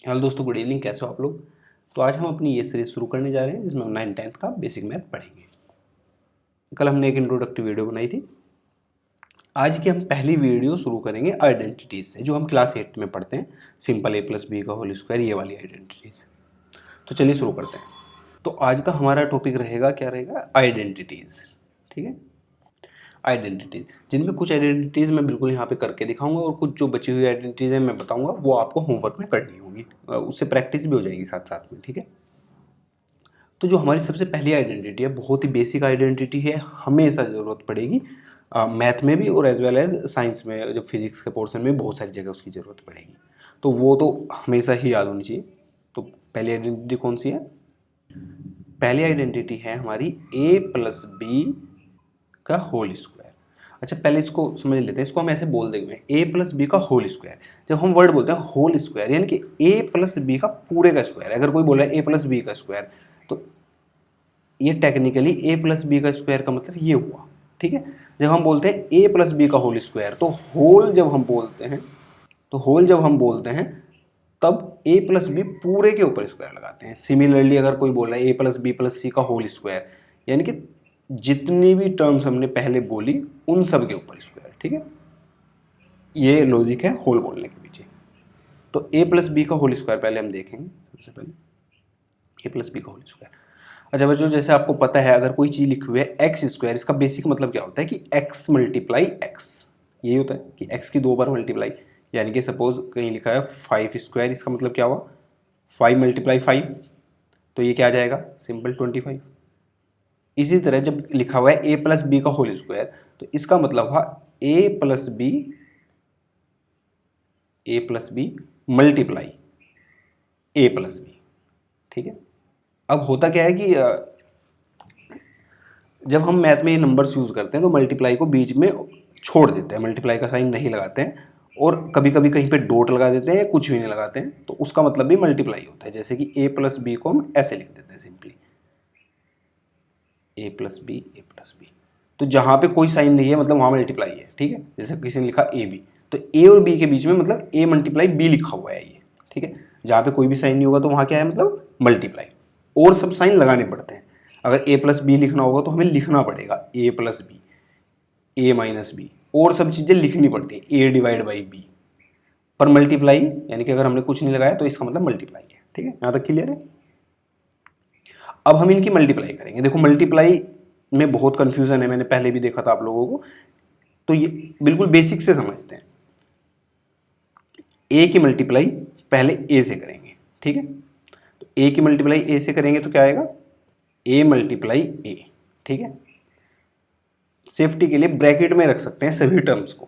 Hello दोस्तों, good evening. कैसे हो आप लोग। तो आज हम अपनी ये सीरीज शुरू करने जा रहे हैं जिसमें हम 9th-10th का बेसिक मैथ पढ़ेंगे। कल हमने एक इंट्रोडक्टिव वीडियो बनाई थी। आज की हम पहली वीडियो शुरू करेंगे आइडेंटिटीज से, जो हम क्लास 8 में पढ़ते हैं। सिंपल a+b का होल स्क्वायर, ये वाली आइडेंटिटीज। तो चलिए शुरू करते हैं। तो आज का हमारा टॉपिक रहेगा, क्या रहेगा, आइडेंटिटीज। ठीक है, आइडेंटिटीज, जिनमें कुछ आइडेंटिटीज मैं बिल्कुल यहाँ पे करके दिखाऊंगा और कुछ जो बची हुई आइडेंटिटीज है मैं बताऊंगा, वो आपको होमवर्क में करनी होगी। उससे प्रैक्टिस भी हो जाएगी साथ साथ में। ठीक है, तो जो हमारी सबसे पहली आइडेंटिटी है, बहुत ही बेसिक आइडेंटिटी है, हमेशा ज़रूरत पड़ेगी मैथ में भी और एज वेल एज साइंस में। जब फिजिक्स के पोर्शन में बहुत सारी जगह उसकी ज़रूरत पड़ेगी, तो वो तो हमेशा ही याद होनी चाहिए। तो पहली आइडेंटिटी कौन सी है? पहली आइडेंटिटी है हमारी a+b का होल स्क्वायर। अच्छा, पहले इसको समझ लेते हैं। इसको हम ऐसे बोल देंगे a+b का होल स्क्वायर। जब हम वर्ड बोलते हैं होल स्क्वायर, यानी कि a+b का पूरे का स्क्वायर। अगर कोई बोल रहा है a+b का स्क्वायर, तो ये टेक्निकली a+b का स्क्वायर का मतलब ये हुआ। ठीक है, जब हम बोलते हैं a+b का होल स्क्वायर, तो होल जब हम बोलते हैं, तब a+b पूरे के ऊपर स्क्वायर लगाते हैं। सिमिलरली अगर कोई बोल रहा है a+b+c का होल स्क्वायर, यानी कि जितनी भी टर्म्स हमने पहले बोली उन सब के ऊपर स्क्वायर। ठीक है, ये लॉजिक है होल बोलने के पीछे। तो a+b का होल स्क्वायर पहले हम देखेंगे। सबसे पहले a+b का होल स्क्वायर। अच्छा बच्चों, जैसे आपको पता है, अगर कोई चीज़ लिखी हुई है एक्स स्क्वायर, इसका बेसिक मतलब क्या होता है कि x मल्टीप्लाई x। यही होता है कि x की 2 बार मल्टीप्लाई, यानी कि सपोज कहीं लिखा है 5 स्क्वायर, इसका मतलब क्या हुआ, 5 मल्टीप्लाई 5, तो ये क्या आ जाएगा, सिंपल 25। इसी तरह जब लिखा हुआ है a+b का होल स्क्वायर, तो इसका मतलब हुआ a+b मल्टीप्लाई a+b। ठीक है, अब होता क्या है कि जब हम मैथ में ये नंबर्स यूज़ करते हैं तो मल्टीप्लाई को बीच में छोड़ देते हैं, मल्टीप्लाई का साइन नहीं लगाते हैं, और कभी कभी कहीं पे डॉट लगा देते हैं, कुछ भी नहीं लगाते हैं, तो उसका मतलब भी मल्टीप्लाई होता है। जैसे कि a+b को हम ऐसे लिख देते हैं सिंपली a+b। तो जहाँ पे कोई साइन नहीं है मतलब वहाँ मल्टीप्लाई है। ठीक है, जैसे किसी ने लिखा ab, तो a और b के बीच में मतलब a मल्टीप्लाई b लिखा हुआ है ये। ठीक है, जहाँ पे कोई भी साइन नहीं होगा तो वहाँ क्या है, मतलब मल्टीप्लाई। और सब साइन लगाने पड़ते हैं। अगर a+b लिखना होगा तो हमें लिखना पड़ेगा a+b, a-b, और सब चीज़ें लिखनी पड़ती हैं a/b। पर मल्टीप्लाई यानी कि अगर हमने कुछ नहीं लगाया तो इसका मतलब मल्टीप्लाई है। ठीक है, यहाँ तक क्लियर है। अब हम इनकी मल्टीप्लाई करेंगे। देखो, मल्टीप्लाई में बहुत कंफ्यूजन है, मैंने पहले भी देखा था आप लोगों को, तो ये बिल्कुल बेसिक से समझते हैं। a की मल्टीप्लाई पहले a से करेंगे। ठीक है, तो a की मल्टीप्लाई a से करेंगे तो क्या आएगा, a मल्टीप्लाई a। ठीक है, सेफ्टी के लिए ब्रैकेट में रख सकते हैं सभी टर्म्स को।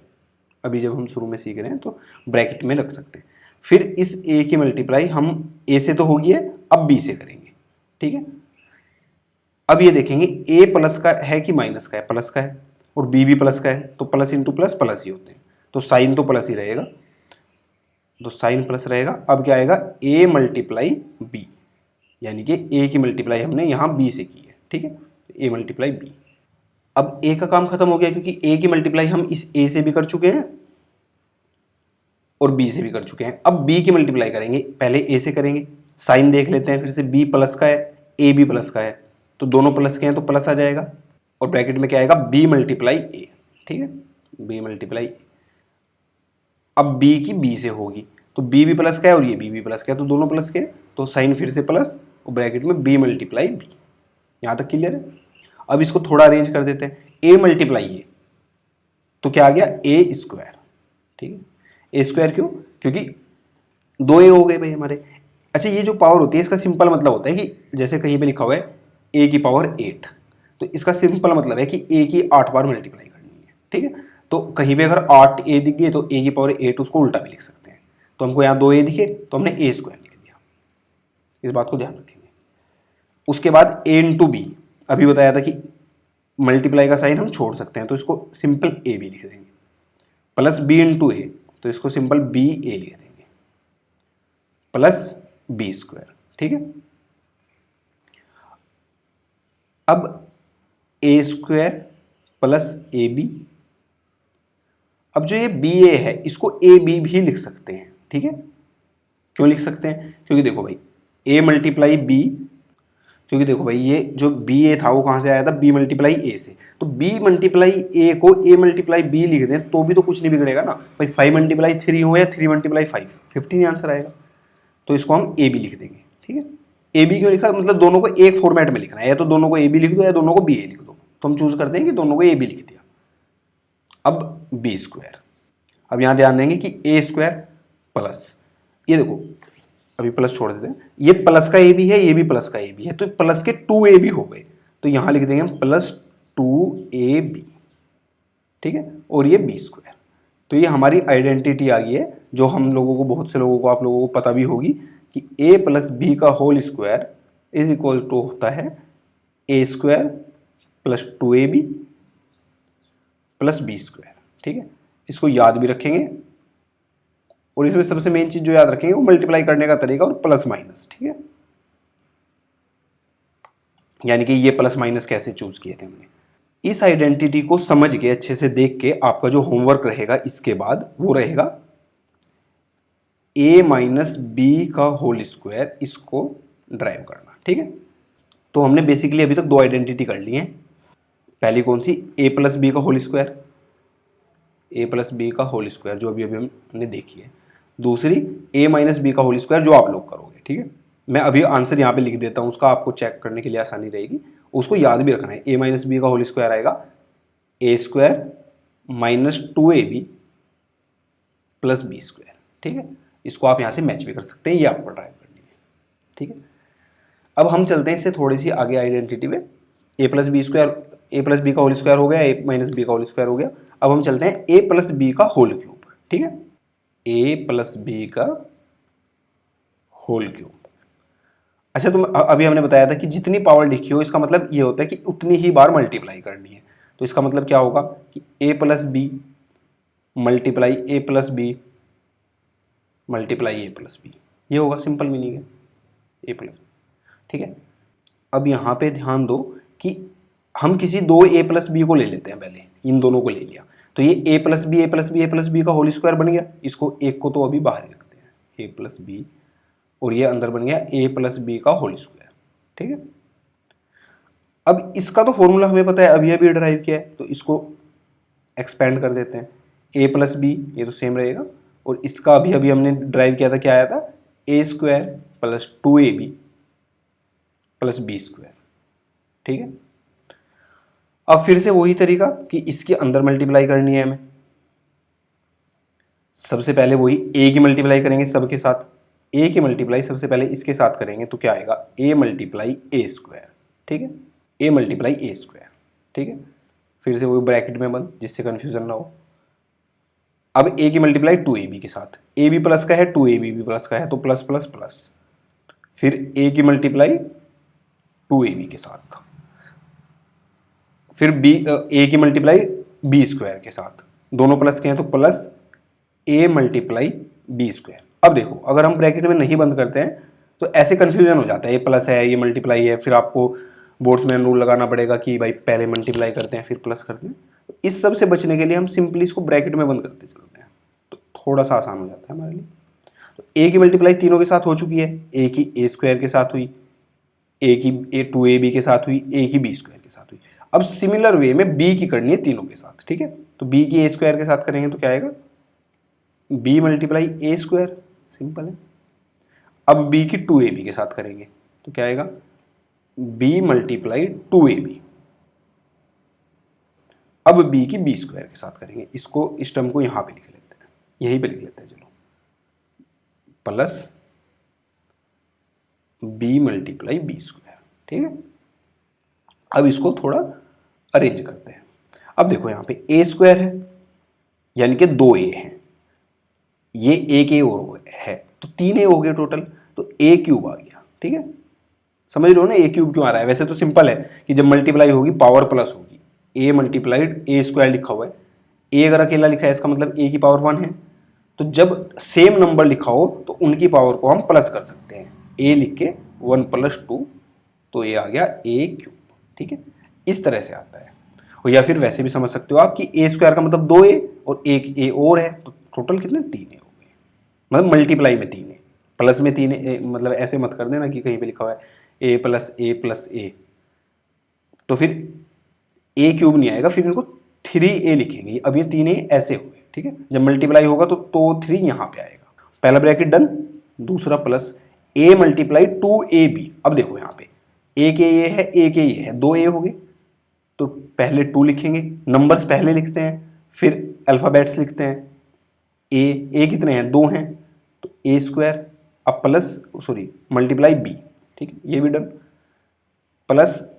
अभी जब हम शुरू में सीख रहे हैं तो ब्रैकेट में रख सकते हैं। फिर इस a की मल्टीप्लाई हम a से तो होगी है, अब b से करेंगे। ठीक है, अब ये देखेंगे a प्लस का है कि माइनस का है, प्लस का है, और b भी प्लस का है, तो प्लस इंटू प्लस प्लस ही होते हैं, तो साइन तो प्लस ही रहेगा, तो साइन प्लस रहेगा। अब क्या आएगा, a मल्टीप्लाई b, यानी कि a की मल्टीप्लाई हमने यहाँ b से की है। ठीक है, a मल्टीप्लाई b। अब a का काम खत्म हो गया, क्योंकि a की मल्टीप्लाई हम इस a से भी कर चुके हैं और b से भी कर चुके हैं। अब b की मल्टीप्लाई करेंगे, पहले a से करेंगे, साइन देख लेते हैं फिर से, b प्लस का है, a भी प्लस का है, तो दोनों प्लस के हैं तो प्लस आ जाएगा, और ब्रैकेट में क्या आएगा, b मल्टीप्लाई a। ठीक है, b मल्टीप्लाई। अब b की b से होगी, तो b भी प्लस का है और ये b भी प्लस का है, तो दोनों प्लस के, तो साइन फिर से प्लस, और ब्रैकेट में b मल्टीप्लाई b। यहाँ तक क्लियर है। अब इसको थोड़ा अरेंज कर देते हैं, a मल्टीप्लाई ए, तो क्या आ गया, ए स्क्वायर। ठीक है, ए स्क्वायर क्यों, क्योंकि 2a हो गए भाई हमारे। अच्छा, ये जो पावर होती है इसका सिंपल मतलब होता है कि जैसे कहीं पे लिखा हुआ है a की पावर 8, तो इसका सिंपल मतलब है कि a की 8 बार मल्टीप्लाई करनी है। ठीक है, तो कहीं पे अगर 8a दिख गए तो a की पावर 8 उसको उल्टा भी लिख सकते हैं। तो हमको यहाँ 2a दिखे तो हमने a स्क्वायर लिख दिया, इस बात को ध्यान रखेंगे। उसके बाद a इंटू बी, अभी बताया था कि मल्टीप्लाई का साइन हम छोड़ सकते हैं, तो इसको सिंपल a भी लिख देंगे, प्लस b इंटू ए, तो इसको सिंपल बी ए लिख देंगे, प्लस बी स्क्वायर। ठीक है, अब ए स्क्वायर प्लस ए बी। अब जो ये बी ए है इसको ए बी भी लिख सकते हैं। ठीक है, क्यों लिख सकते हैं? क्योंकि देखो भाई ए मल्टीप्लाई बी, क्योंकि देखो भाई ये जो बी ए था वो कहाँ से आया था? बी मल्टीप्लाई ए से। तो बी मल्टीप्लाई ए को ए मल्टीप्लाई बी लिख दें तो भी तो कुछ नहीं बिगड़ेगा ना भाई। 5 मल्टीप्लाई 3 हो या 3 मल्टीप्लाई 5, 15 आंसर आएगा। तो इसको हम ए बी लिख देंगे, ठीक है। ए बी क्यों लिखा? मतलब दोनों को एक फॉर्मेट में लिखना है, या तो दोनों को ए बी लिख दो या दोनों को बी ए लिख दो। तो हम चूज करते हैं कि दोनों को ए बी लिख दिया। अब बी स्क्वायर, अब यहाँ ध्यान देंगे कि ए स्क्वायर प्लस, ये देखो अभी प्लस छोड़ देते हैं, ये प्लस का ए बी है, ये भी प्लस का ए बी है, तो प्लस के 2 ए बी हो गए। तो यहाँ लिख देंगे हम प्लस 2 ए बी, ठीक है। और ये बी स्क्वायर, तो ये हमारी आइडेंटिटी आ गई है, जो हम लोगों को, बहुत से लोगों को, आप लोगों को पता भी होगी कि ए प्लस बी का whole square is equal to होता है A square plus 2 A B plus B square, ठीक है। इसको याद भी रखेंगे, और इसमें सबसे मेन चीज जो याद रखेंगे वो मल्टीप्लाई करने का तरीका और प्लस माइनस, ठीक है। यानी कि ये प्लस माइनस कैसे चूज किए थे हमने। इस आइडेंटिटी को समझ के अच्छे से देख के आपका जो होमवर्क रहेगा इसके बाद वो रहेगा a माइनस बी का होल स्क्वायर, इसको ड्राइव करना, ठीक है। तो हमने बेसिकली अभी तक दो आइडेंटिटी कर ली है। पहली कौन सी? a प्लस बी का whole square, a plus B का होल स्क्वायर जो अभी हमने देखी है। दूसरी a माइनस बी का होल स्क्वायर जो आप लोग करोगे, ठीक है। मैं अभी आंसर यहाँ पे लिख देता हूँ, उसका आपको चेक करने के लिए आसानी रहेगी। उसको याद भी रखना है, a माइनस बी का होल स्क्वायर आएगा a square minus 2 A B plus B square, ठीक है। इसको आप यहाँ से मैच भी कर सकते हैं, ये आपको ड्राइव करनी है, ठीक है। अब हम चलते हैं इससे थोड़ी सी आगे आइडेंटिटी में। a plus B square, a plus B का होल स्क्वायर हो गया, a माइनस बी का होल स्क्वायर हो गया। अब हम चलते हैं a प्लस बी का होल क्यूब, ठीक है। a प्लस बी का होल क्यूब। अच्छा, तो अभी हमने बताया था कि जितनी पावर लिखी हो इसका मतलब ये होता है कि उतनी ही बार मल्टीप्लाई करनी है। तो इसका मतलब क्या होगा कि a plus B multiply a plus B multiply a plus B, ये होगा, सिंपल मीनिंग है a प्लस, ठीक है। अब यहाँ पे ध्यान दो कि हम किसी दो a प्लस बी को ले लेते हैं, पहले इन दोनों को ले लिया तो ये a plus B a plus B a plus B का होल स्क्वायर बन गया। इसको एक को तो अभी बाहर ही रखते हैं, a प्लस बी, और ये अंदर बन गया a प्लस बी का होल स्क्वायर, ठीक है। अब इसका तो फॉर्मूला हमें पता है, अभी अभी ड्राइव किया है, तो इसको एक्सपेंड कर देते हैं। a प्लस बी ये तो सेम रहेगा, और इसका अभी अभी हमने ड्राइव किया था, क्या आया था? a square plus 2 A B plus B square, ठीक है। अब फिर से वही तरीका कि इसके अंदर मल्टीप्लाई करनी है हमें। सबसे पहले वही a की मल्टीप्लाई करेंगे सबके साथ, a की मल्टीप्लाई सबसे पहले इसके साथ करेंगे तो क्या आएगा? a मल्टीप्लाई ए स्क्वायर, ठीक है, a मल्टीप्लाई ए स्क्वायर, ठीक है। फिर से वही ब्रैकेट में बंद, जिससे कंफ्यूजन ना हो। अब a की मल्टीप्लाई 2 ए बी के साथ, a भी प्लस का है 2 ए बी भी प्लस का है, तो प्लस प्लस प्लस। फिर a की मल्टीप्लाई 2 ए बी के साथ, फिर a की मल्टीप्लाई बी स्क्वायर के साथ, दोनों प्लस के हैं तो plus a multiply B square. अब देखो, अगर हम ब्रैकेट में नहीं बंद करते हैं तो ऐसे कंफ्यूजन हो जाता है, ये प्लस है ये मल्टीप्लाई है, फिर आपको बोर्ड्स में रूल लगाना पड़ेगा कि भाई पहले मल्टीप्लाई करते हैं फिर प्लस करते हैं। तो इस सब से बचने के लिए हम सिंपली इसको ब्रैकेट में बंद करते चलते हैं, तो थोड़ा सा आसान हो जाता है हमारे लिए। तो a की मल्टीप्लाई तीनों के साथ हो चुकी है, a की a स्क्वायर के साथ हुई, a की 2 ए बी के साथ हुई, a की b स्क्वायर के साथ हुई। अब सिमिलर वे में b की करनी है तीनों के साथ, ठीक है। तो b की a स्क्वायर के साथ करेंगे तो क्या आएगा? b मल्टीप्लाई ए स्क्वायर, सिंपल है। अब b की 2 ए बी के साथ करेंगे तो क्या आएगा? b multiply 2 A B. अब b की b स्क्वायर के साथ करेंगे, इसको इस टर्म को यहां पे लिख लेते हैं, यहीं पे लिख लेते हैं, चलो, plus b multiply B square, ठीक है। अब इसको थोड़ा अरेंज करते हैं। अब देखो यहाँ पे a स्क्वायर है, यानी कि 2 a हैं, ये एक a और है तो 3 a हो गए टोटल, तो a क्यूब आ गया, ठीक है। समझ रहे हो ना a क्यूब क्यों आ रहा है? वैसे तो सिंपल है कि जब मल्टीप्लाई होगी पावर प्लस होगी, a मल्टीप्लाइड a स्क्वायर लिखा हुआ है, a अगर अकेला लिखा है इसका मतलब a की पावर 1 है, तो जब सेम नंबर लिखा हो तो उनकी पावर को हम प्लस कर सकते हैं, a लिख के 1 प्लस 2, तो ये आ गया a क्यूब, ठीक है। इस तरह से आता है। और या फिर वैसे भी समझ सकते हो आप कि a स्क्वायर का मतलब 2a और एक a और है, तो टोटल कितने? 3a हो गए, मतलब मल्टीप्लाई में 3a, प्लस में 3 मतलब ऐसे मत कर देना कि कहीं पे लिखा हुआ है ए प्लस ए प्लस ए, तो फिर ए क्यूब नहीं आएगा, फिर इनको 3a लिखेंगे। अब ये 3a ऐसे हो गए, ठीक है। जब मल्टीप्लाई होगा तो 3 यहाँ पे आएगा। पहला ब्रैकेट डन, दूसरा प्लस a मल्टीप्लाई 2ab। अब देखो यहाँ पे एक ये है, एक ये है, 2a हो गए, तो पहले 2 लिखेंगे, नंबर्स पहले लिखते हैं, फिर अल्फ़ाबेट्स लिखते हैं। ए कितने हैं, 2 हैं, तो ए स्क्वायर, अब प्लस सॉरी मल्टीप्लाई बी, ठीक है, ये भी done, plus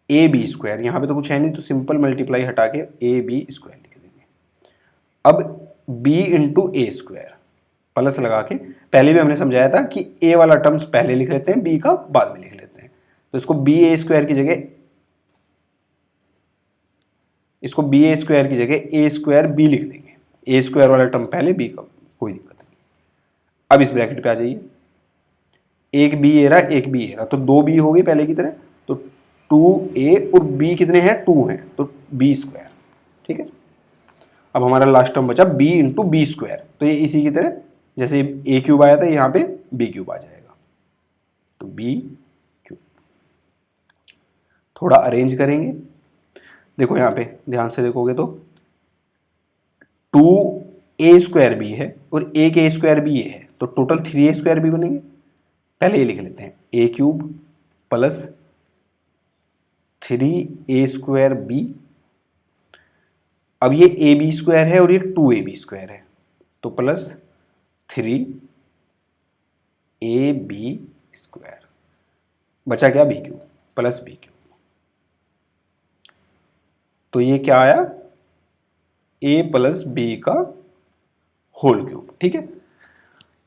A B square, यहाँ पे तो कुछ है नहीं तो सिंपल मल्टीप्लाई हटा के ए बी स्क्वायर लिख देंगे। अब बी इंटू ए स्क्वायर प्लस लगा के, पहले भी हमने समझाया था कि ए वाला टर्म्स पहले लिख लेते हैं, बी का बाद में लिख लेते हैं, तो इसको बी ए स्क्वायर की जगह ए स्क्वायर बी लिख देंगे। ए स्क्वायर वाला टर्म पहले, बी का कोई दिक्कत नहीं। अब इस ब्रैकेट पे आ जाइए, एक बी ए रहा, एक बी ए रहा, तो 2 बी हो गई पहले की तरह, तो 2a और b कितने हैं, 2 हैं, तो b स्क्वायर, ठीक है। अब हमारा लास्ट टर्म बचा b इंटू बी स्क्वायर, तो ये इसी की तरह जैसे a क्यूब आया था यहाँ पे b क्यूब आ जाएगा, तो b क्यूब। थोड़ा अरेंज करेंगे, देखो यहाँ पे ध्यान से देखोगे तो 2a स्क्वायर b है और एक a स्क्वायर b है, तो टोटल 3a स्क्वायर b बनेंगे। पहले ये लिख लेते हैं, a cube plus 3a square B. अब ये ए बी स्क्वायर है और ये 2ab स्क्वायर है, तो प्लस 3ab स्क्वायर, बचा क्या, B cube plus B cube. तो ये क्या आया, a प्लस बी का होल क्यूब, ठीक है।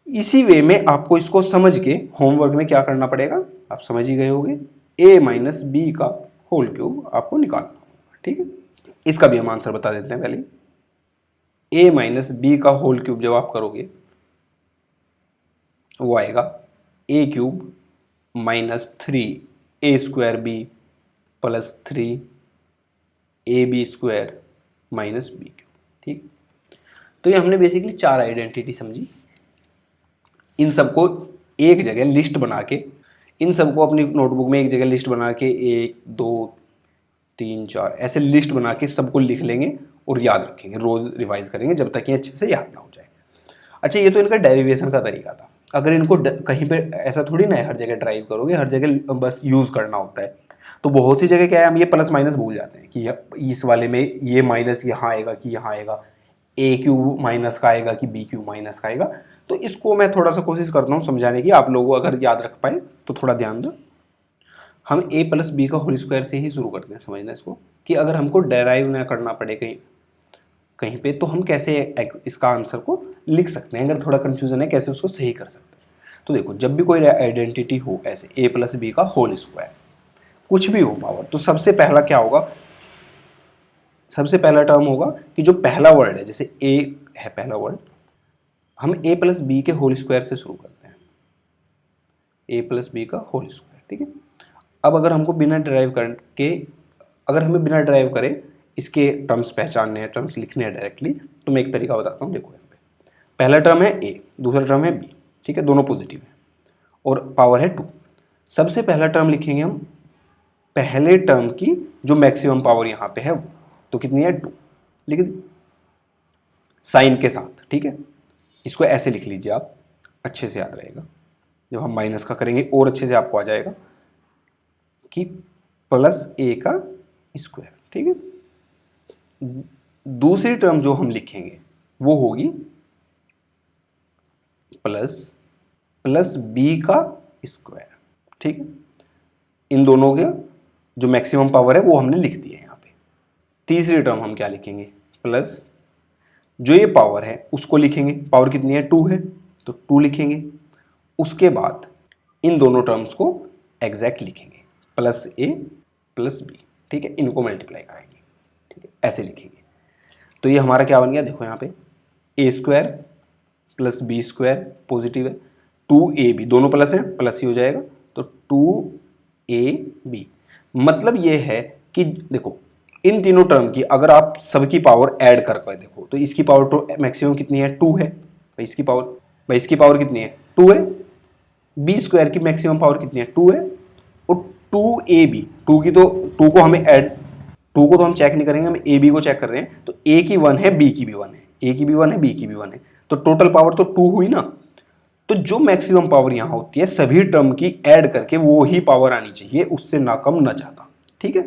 इसी वे में आपको इसको समझ के होमवर्क में क्या करना पड़ेगा, आप समझ ही गए होंगे, a माइनस बी का होल क्यूब आपको निकालना होगा, ठीक है। इसका भी हम आंसर बता देते हैं पहले। a माइनस बी का होल क्यूब जब आप करोगे वो आएगा a cube minus 3a square B plus 3ab square minus B cube, ठीक। तो ये हमने बेसिकली 4 आइडेंटिटी समझी। इन सबको एक जगह लिस्ट बना के, इन सबको अपनी नोटबुक में एक जगह लिस्ट बना के 1 2 3 4 ऐसे लिस्ट बना के सबको लिख लेंगे और याद रखेंगे, रोज रिवाइज करेंगे जब तक ये अच्छे से याद ना हो जाए। अच्छा, ये तो इनका डेरिवेशन का तरीका था। अगर इनको कहीं पे ऐसा थोड़ी ना है हर जगह ड्राइव करोगे, हर जगह बस यूज़ करना होता है, तो बहुत सी जगह क्या है हम ये प्लस माइनस भूल जाते हैं कि इस वाले में ये माइनस यहाँ आएगा कि यहाँ आएगा, ए क्यूब माइनस का आएगा कि बी क्यूब माइनस का आएगा। तो इसको मैं थोड़ा सा कोशिश करता हूँ समझाने की, आप लोगों अगर याद रख पाए तो थोड़ा ध्यान दो। हम a प्लस बी का होल स्क्वायर से ही शुरू करते हैं समझना इसको, कि अगर हमको डेराइव ना करना पड़े कहीं पे, तो हम कैसे इसका आंसर को लिख सकते हैं, अगर थोड़ा कन्फ्यूजन है कैसे उसको सही कर सकते हैं। तो देखो, जब भी कोई आइडेंटिटी हो ऐसे a प्लस बी का होल स्क्वायर, कुछ भी हो पावर, तो सबसे पहला क्या होगा, सबसे पहला टर्म होगा कि जो पहला वर्ड है, जैसे a है पहला वर्ड, हम a प्लस बी के होल स्क्वायर से शुरू करते हैं, a प्लस बी का होल स्क्वायर, ठीक है। अब अगर हमको बिना ड्राइव करके, अगर हमें बिना ड्राइव करे इसके टर्म्स पहचानने हैं, टर्म्स लिखने हैं डायरेक्टली, तो मैं एक तरीका बताता हूँ। देखो यहाँ पे पहला टर्म है a, दूसरा टर्म है b, ठीक है, दोनों पॉजिटिव है और पावर है 2। सबसे पहला टर्म लिखेंगे हम पहले टर्म की जो मैक्सिमम पावर यहाँ पे है वो, तो कितनी है 2, लिख दी साइन के साथ, ठीक है। इसको ऐसे लिख लीजिए आप, अच्छे से याद रहेगा, जब हम माइनस का करेंगे और अच्छे से आपको आ जाएगा कि प्लस a का स्क्वायर, ठीक है। दूसरी टर्म जो हम लिखेंगे वो होगी प्लस b का स्क्वायर, ठीक है। इन दोनों के जो मैक्सिमम पावर है वो हमने लिख दी है यहाँ पे। तीसरी टर्म हम क्या लिखेंगे, प्लस जो ये पावर है उसको लिखेंगे, पावर कितनी है 2 है तो 2 लिखेंगे। उसके बाद इन दोनों टर्म्स को एग्जैक्ट लिखेंगे, प्लस a प्लस b, ठीक है, इनको मल्टीप्लाई कराएंगे, ठीक है, ऐसे लिखेंगे। तो ये हमारा क्या बन गया, देखो यहाँ पे a square plus B square positive है, 2ab दोनों प्लस है, प्लस ही हो जाएगा, तो 2ab। मतलब ये है कि देखो इन तीनों टर्म की अगर आप सबकी पावर ऐड करके देखो तो इसकी पावर तो मैक्सिमम कितनी है 2 है, तो इसकी पावर भाई इसकी पावर कितनी है 2 है, बी स्क्वायर की मैक्सिमम पावर कितनी है 2 है, और 2ab, 2 की तो 2 को हमें ऐड 2 को तो हम चेक नहीं करेंगे, हम ए बी को चेक कर रहे हैं, तो ए की 1 है बी की भी 1 है, ए की भी 1 है बी की भी 1 है, तो टोटल पावर तो 2 हुई ना। तो जो मैक्सिमम पावर यहां होती है सभी टर्म की ऐड करके वो ही पावर आनी चाहिए, उससे ना कम ना ज्यादा, ठीक है।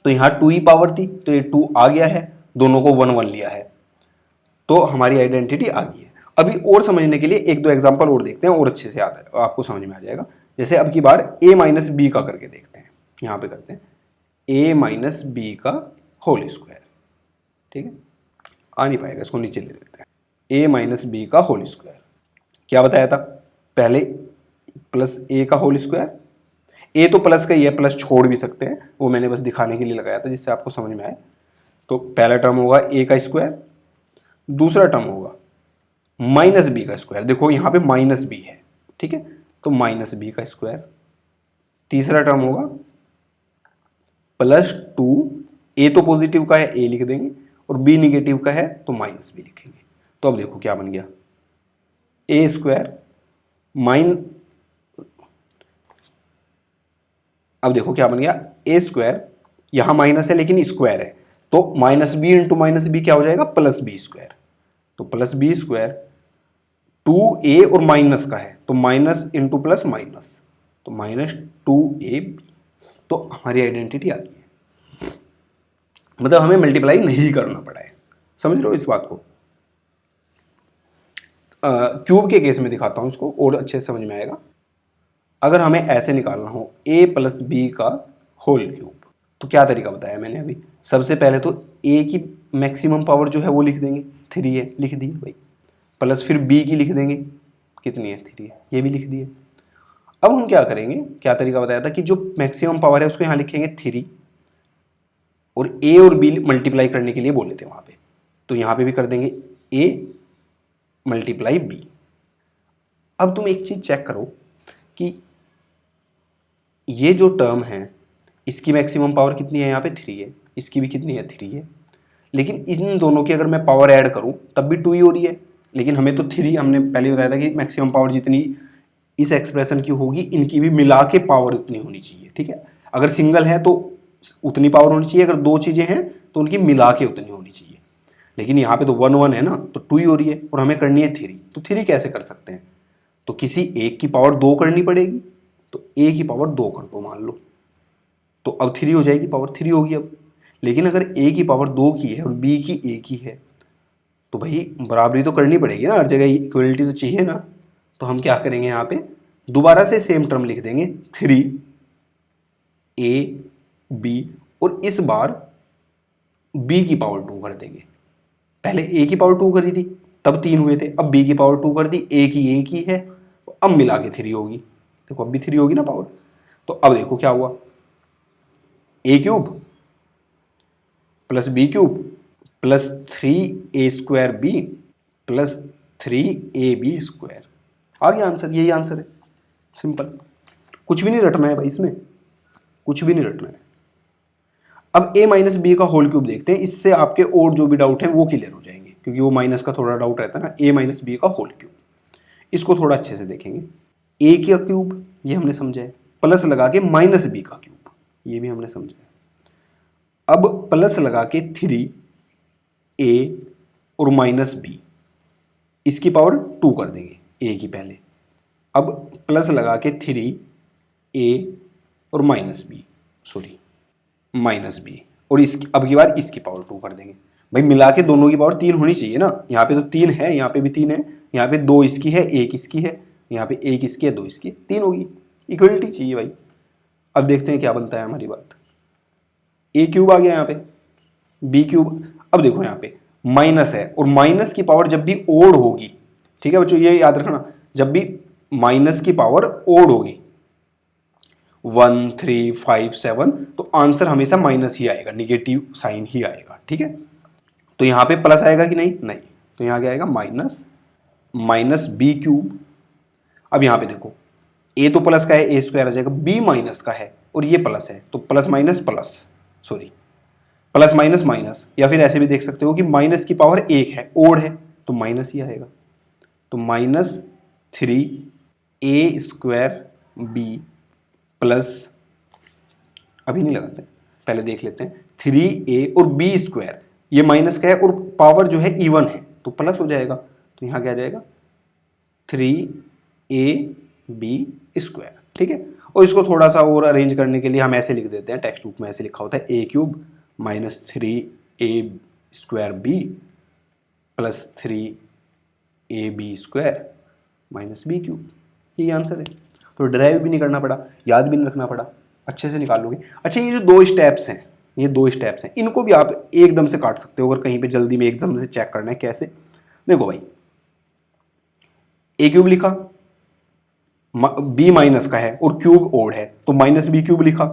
तो यहां 2 ही पावर थी तो ये 2 आ गया है, दोनों को 1 1 लिया है, तो हमारी आइडेंटिटी आ गई है। अभी और समझने के लिए एक दो एग्जांपल और देखते हैं और अच्छे से आपको समझ में आ जाएगा। जैसे अब की बार a माइनस बी का करके देखते हैं, यहां पे करते हैं a माइनस बी का होल स्क्वायर, ठीक है, आ नहीं पाएगा, इसको नीचे ले लेते हैं। a माइनस बी का होल स्क्वायर क्या बताया था पहले, प्लस a का होल स्क्वायर, a तो प्लस का ही है, प्लस छोड़ भी सकते हैं, वो मैंने बस दिखाने के लिए लगाया था जिससे आपको समझ में आए। तो पहला टर्म होगा a का स्क्वायर, दूसरा टर्म होगा माइनस बी का स्क्वायर, देखो यहां पे माइनस बी है, ठीक है, तो माइनस बी का स्क्वायर, तीसरा टर्म होगा प्लस 2, ए तो पॉजिटिव का है ए लिख देंगे, और बी निगेटिव का है तो माइनस बी लिखेंगे। तो अब देखो क्या बन गया, ए स्क्वायर अब देखो क्या बन गया, ए स्क्वायर, यहां माइनस है लेकिन स्क्वायर है, तो minus B into minus B क्या हो जाएगा प्लस बी स्क्वायर, तो प्लस बी स्क्वायर 2a और माइनस का है तो माइनस इंटू प्लस माइनस, तो माइनस 2ab, तो हमारी आइडेंटिटी आ गई है, मतलब हमें मल्टीप्लाई नहीं करना पड़ा है। समझ रहे हो इस बात को। क्यूब के केस में दिखाता हूं इसको और अच्छे से समझ में आएगा। अगर हमें ऐसे निकालना हो a प्लस बी का होल क्यूब, तो क्या तरीका बताया मैंने अभी, सबसे पहले तो a की मैक्सिमम पावर जो है वो लिख देंगे, 3 है, लिख दी भाई, प्लस फिर b की लिख देंगे, कितनी है 3 है, ये भी लिख दिए। अब हम क्या करेंगे, क्या तरीका बताया था कि जो मैक्सिमम पावर है उसको यहाँ लिखेंगे 3, और a और b मल्टीप्लाई करने के लिए बोले थे वहाँ पे, तो यहाँ पे भी कर देंगे a मल्टीप्लाई b। अब तुम एक चीज़ चेक करो कि ये जो टर्म है इसकी मैक्सिमम पावर कितनी है, यहाँ पे 3 है, इसकी भी कितनी है 3 है, लेकिन इन दोनों की अगर मैं पावर ऐड करूँ तब भी 2 ही हो रही है, लेकिन हमें तो 3, हमने पहले बताया था कि मैक्सिमम पावर जितनी इस एक्सप्रेशन की होगी इनकी भी मिला के पावर उतनी होनी चाहिए, ठीक है। अगर सिंगल है तो उतनी पावर होनी चाहिए, अगर दो चीज़ें हैं तो उनकी मिला के उतनी होनी चाहिए, लेकिन यहाँ पे तो 1 1 है ना, तो 2 ही हो रही है और हमें करनी है 3, तो 3 कैसे कर सकते हैं, तो किसी एक की पावर 2 करनी पड़ेगी, तो a की पावर 2 कर दो मान लो, तो अब 3 हो जाएगी, पावर 3 होगी अब। लेकिन अगर a की पावर 2 की है और b की 1 ही है, तो भाई बराबरी तो करनी पड़ेगी ना, हर जगह इक्वलिटी तो चाहिए ना। तो हम क्या करेंगे, यहाँ पे दोबारा से सेम टर्म लिख देंगे 3ab, और इस बार b की पावर 2 कर देंगे। पहले a की पावर 2 करी थी तब 3 हुए थे, अब b की पावर 2 कर दी, a की 1 ही है, अब मिला के 3 होगी, देखो अब भी 3 होगी ना पावर। तो अब देखो क्या हुआ, a cube plus b cube plus 3a square b plus 3ab square, आ गया आंसर, यही आंसर है, सिंपल, कुछ भी नहीं रटना है भाई, इसमें कुछ भी नहीं रटना है। अब a माइनस बी का होल क्यूब देखते हैं, इससे आपके और जो भी डाउट हैं वो क्लियर हो जाएंगे, क्योंकि वो माइनस का थोड़ा डाउट रहता है ना। a माइनस बी का होल क्यूब, इसको थोड़ा अच्छे से देखेंगे। a का क्यूब ये हमने समझा है, प्लस लगा के माइनस बी का क्यूब ये भी हमने समझा है। अब प्लस लगा के 3a और माइनस b, इसकी पावर 2 कर देंगे a की पहले, अब प्लस लगा के 3a और माइनस b, और इसकी अब की बार इसकी पावर 2 कर देंगे। भाई मिला के दोनों की पावर 3 होनी चाहिए ना, यहाँ पे तो 3 है, यहाँ पे भी 3 है, यहाँ पे 2 इसकी है 1 इसकी है, यहाँ पे 1 इसकी है 2 इसकी है, 3 होगी, इक्वलिटी चाहिए भाई। अब देखते हैं क्या बनता है हमारी बात, a क्यूब आ गया यहाँ पे, b क्यूब, अब देखो यहाँ पे माइनस है, और माइनस की पावर जब भी ओड होगी, ठीक है बच्चों ये याद रखना, जब भी माइनस की पावर ओड होगी 1 3 5 7, तो आंसर हमेशा माइनस ही आएगा, निगेटिव साइन ही आएगा, ठीक है। तो यहाँ पे प्लस आएगा कि नहीं, नहीं, तो यहाँ क्या आएगा माइनस बी क्यूब। अब यहाँ पे देखो a तो प्लस का है, a स्क्वायर आ जाएगा, b माइनस का है और ये प्लस है, तो plus minus plus, sorry plus minus minus, या फिर ऐसे भी देख सकते हो कि माइनस की पावर 1 है, ओड है, तो माइनस ही आएगा। तो -3a² प्लस, अभी नहीं लगाते, पहले देख लेते हैं, 3a और b², ये माइनस का है और पावर जो है इवन है तो प्लस हो जाएगा, तो यहाँ क्या आ जाएगा 3ab², ठीक है। और इसको थोड़ा सा और अरेंज करने के लिए हम ऐसे लिख देते हैं, टेक्स्ट बुक में ऐसे लिखा होता है a³ minus 3ab² plus 3ab² minus b³, ये आंसर है। तो ड्राइव भी नहीं करना पड़ा, याद भी नहीं रखना पड़ा, अच्छे से निकाल लोगे। अच्छा, ये जो 2 स्टेप्स हैं, ये 2 स्टेप्स हैं, इनको भी आप एकदम से काट सकते हो अगर कहीं पे जल्दी में एकदम से चेक करना है। कैसे? देखो भाई, a³ लिखा, b माइनस का है और क्यूब ओड है तो माइनस b³ लिखा,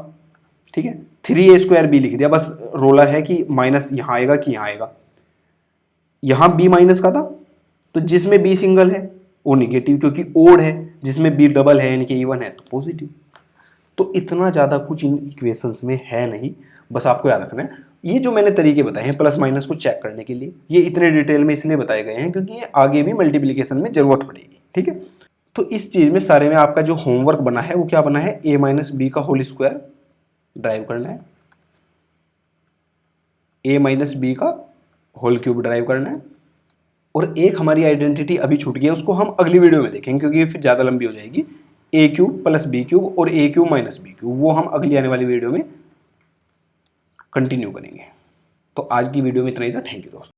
ठीक है। 3a² लिख दिया, बस रोला है कि माइनस यहां आएगा कि यहां आएगा। यहां b माइनस का था तो जिसमें b सिंगल है वो निगेटिव, क्योंकि ओड है, जिसमें b डबल है यानी कि इवन है तो पॉजिटिव। तो इतना ज़्यादा कुछ इन इक्वेशंस में है नहीं, बस आपको याद रखना है। ये जो मैंने तरीके बताए हैं प्लस माइनस को चेक करने के लिए, ये इतने डिटेल में इसलिए बताए गए हैं क्योंकि ये आगे भी मल्टीप्लिकेशन में जरूरत पड़ेगी, ठीक है। तो इस चीज़ में सारे में आपका जो होमवर्क बना है वो क्या बना है, a माइनस बी का होल स्क्वायर ड्राइव करना है, a माइनस बी का होल क्यूब ड्राइव करना है, और एक हमारी आइडेंटिटी अभी छूट गई है, उसको हम अगली वीडियो में देखेंगे क्योंकि फिर ज़्यादा लंबी हो जाएगी। a³ प्लस b³ और a³ माइनस b³, वो हम अगली आने वाली वीडियो में कंटिन्यू करेंगे। तो आज की वीडियो में इतना ही था। थैंक यू दोस्तों।